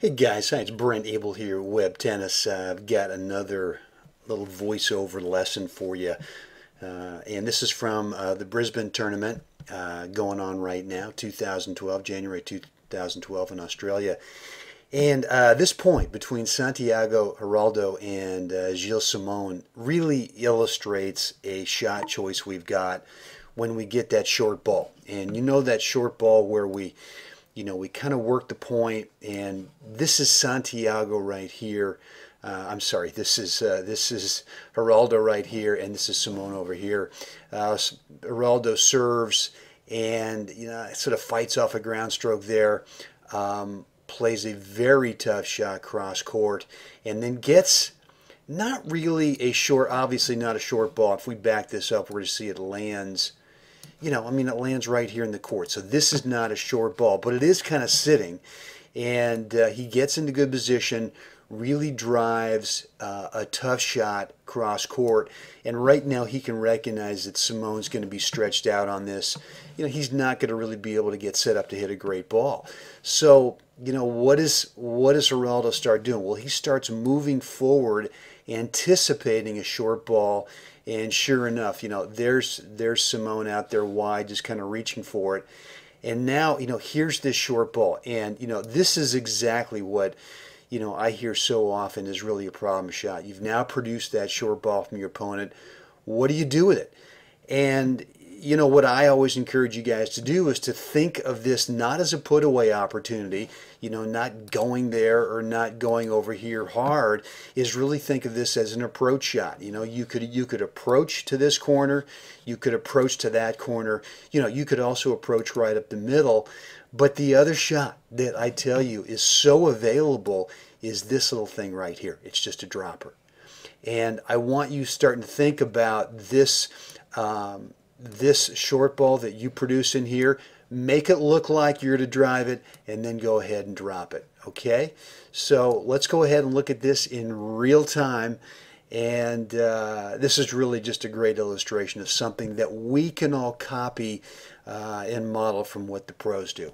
Hey guys, hi, it's Brent Abel here, Web Tennis. I've got another little voiceover lesson for you. And this is from the Brisbane tournament going on right now, 2012, January 2012 in Australia. And this point between Santiago Geraldo and Gilles Simon really illustrates a shot choice we've got when we get that short ball. And you know that short ball where we kind of work the point, and this is Santiago right here. I'm sorry, this is Geraldo right here, and this is Simone over here. Geraldo serves, and sort of fights off a ground stroke there. Plays a very tough shot cross court, and then gets not really a short, obviously not a short ball. If we back this up, we're going to see it lands. It lands right here in the court. So this is not a short ball, but it is kind of sitting. And he gets into good position, really drives a tough shot cross court. And right now he can recognize that Simone's going to be stretched out on this. He's not going to really be able to get set up to hit a great ball. So, what does Geraldo start doing? Well, he starts moving forward, anticipating a short ball. And sure enough, there's Simone out there wide, just kind of reaching for it. And now, here's this short ball. And, this is exactly what, I hear so often is really a problem shot. You've now produced that short ball from your opponent. What do you do with it? And, what I always encourage you guys to do is to think of this not as a put away opportunity, not going there or not going over here hard, is really think of this as an approach shot. You could approach to this corner, you could approach to that corner, you could also approach right up the middle. But the other shot that I tell you is so available is this little thing right here. It's just a dropper. And I want you starting to think about this this short ball that you produce in here. Make it look like you're to drive it, and then go ahead and drop it. Okay? So let's go ahead and look at this in real time. And this is really just a great illustration of something that we can all copy and model from what the pros do.